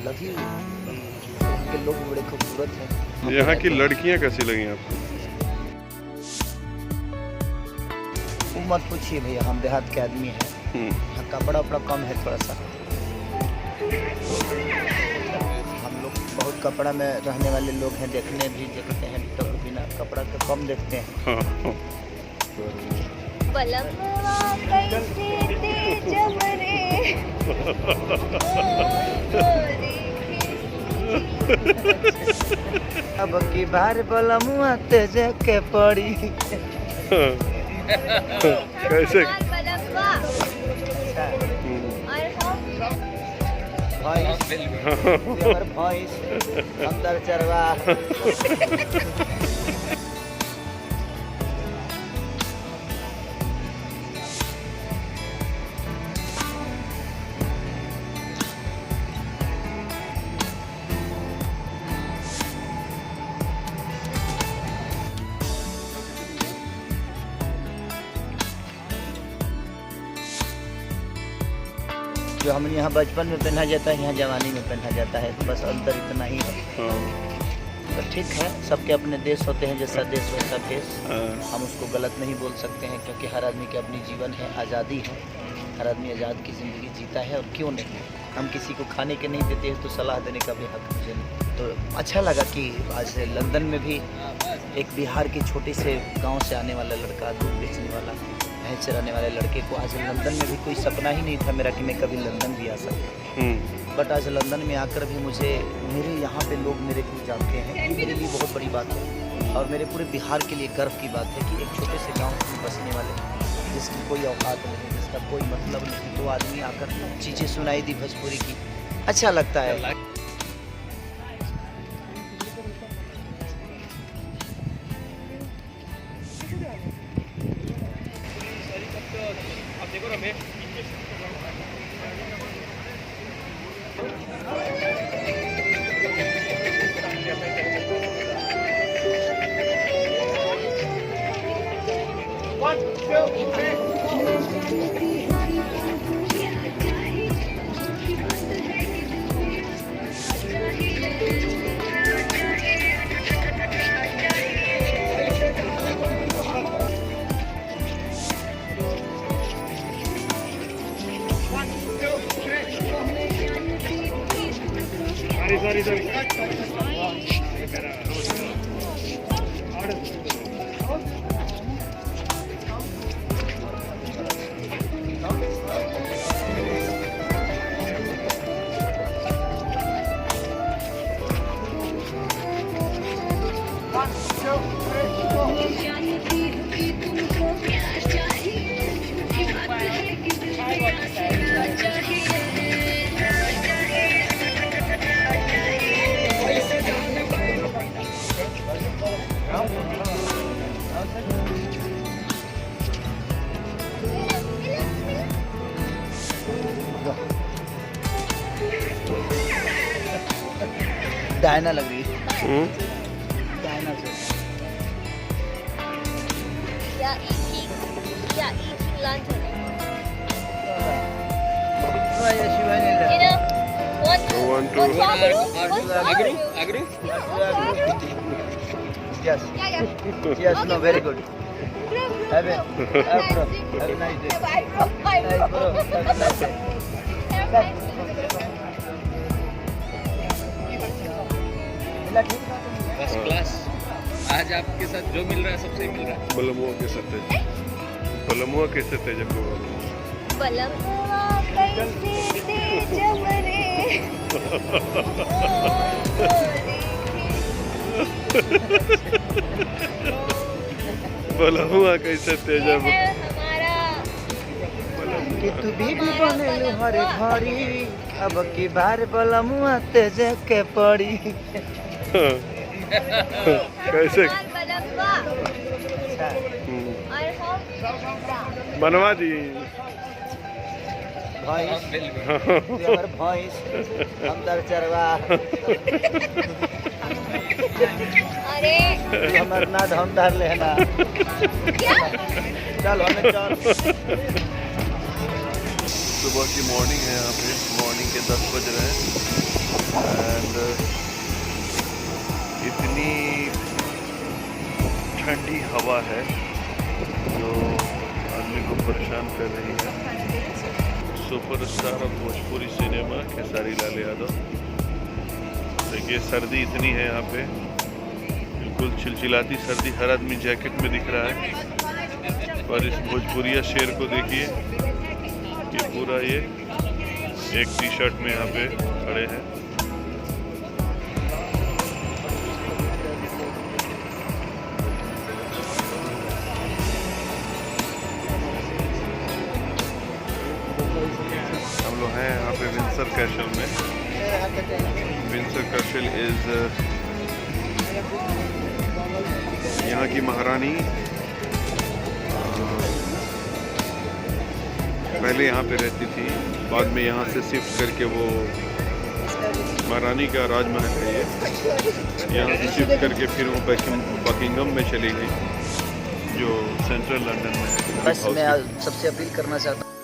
Love you. के लोग बड़े खूबसूरत हैं। यहाँ की लड़कियाँ कैसी लगी आपको? मत पूछिए भैया, हम देहात के आदमी हैं, यहाँ कपड़ा उपड़ा कम है थोड़ा सा। हम लोग बहुत कपड़ा में रहने वाले लोग हैं, देखते हैं तो बिना कपड़ा के कम देखते हैं। अब की बार बलमुआ तेज के पड़ी। कैसे? भॉइस अंदर चरवा। जो हम यहाँ बचपन में पहना जाता है, यहाँ जवानी में पहना जाता है, बस अंतर इतना ही है। तो ठीक है, सबके अपने देश होते हैं, जैसा देश वैसा देश। हम उसको गलत नहीं बोल सकते हैं, क्योंकि हर आदमी के अपनी जीवन है, आज़ादी है, हर आदमी आज़ाद की ज़िंदगी जीता है। और क्यों नहीं, हम किसी को खाने के नहीं देते हैं तो सलाह देने का भी हक मुझे नहीं। तो अच्छा लगा कि आज लंदन में भी एक बिहार के छोटे से गाँव से आने वाला लड़का, दूध बेचने वाला, भैंस चराने वाले लड़के को, आज लंदन में भी कोई सपना ही नहीं था मेरा कि मैं कभी लंदन भी आ सकूँ। बट आज लंदन में आकर भी मुझे, मेरे यहाँ पे लोग मेरे को जानते हैं, ये मेरे लिए बहुत बड़ी बात है। और मेरे पूरे बिहार के लिए गर्व की बात है कि एक छोटे से गाँव में बसने वाले, जिसकी कोई औकात नहीं, जिसका कोई मतलब नहीं, दो आदमी आकर चीज़ें सुनाई दी भोजपुरी की, अच्छा लगता है। Sorry. डायना लग रही है। डायना से Yes, no, very good. Have a nice day. Nice, bro. Have a nice day. First class. आज आपके साथ जो मिल रहा है सबसे मिल रहा है। बलमुआ के साथ बलमुआ कैसे थे जब बलमुआ कैसे थे जब रे बलमुआ कैसे थे जब कि तू भी बने हरे भरी, अब की बार बलमुआ तेज के पड़ी। कैसे बनवा दी भॉइस अंदर चरवा। अरे हमर ना धम धर लेना। चल हमें चल। सुबह की मॉर्निंग है, यहाँ पे मॉर्निंग के 10 बज रहे हैं एंड इतनी ठंडी हवा है जो आदमी को परेशान कर रही है। Superstar of Bhojpuri cinema Khesari Lal Yadav. देखिए सर्दी इतनी है यहाँ पे, बिल्कुल चिलचिलाती सर्दी, हर आदमी जैकेट में दिख रहा है। और इस भोजपुरिया शेर को देखिए, ये पूरा ये एक टी शर्ट में यहाँ पे खड़े हैं। हम लोग हैं यहाँ पे विंसर कैसल में। विंसर कैसल इज यहाँ की महारानी। पहले यहाँ पे रहती थी, बाद में यहाँ से शिफ्ट करके वो महारानी का राजमहल है ये, यहाँ से शिफ्ट करके फिर वो बकिंगम में चली गई जो सेंट्रल लंदन में है। बस मैं सबसे अपील करना चाहता हूँ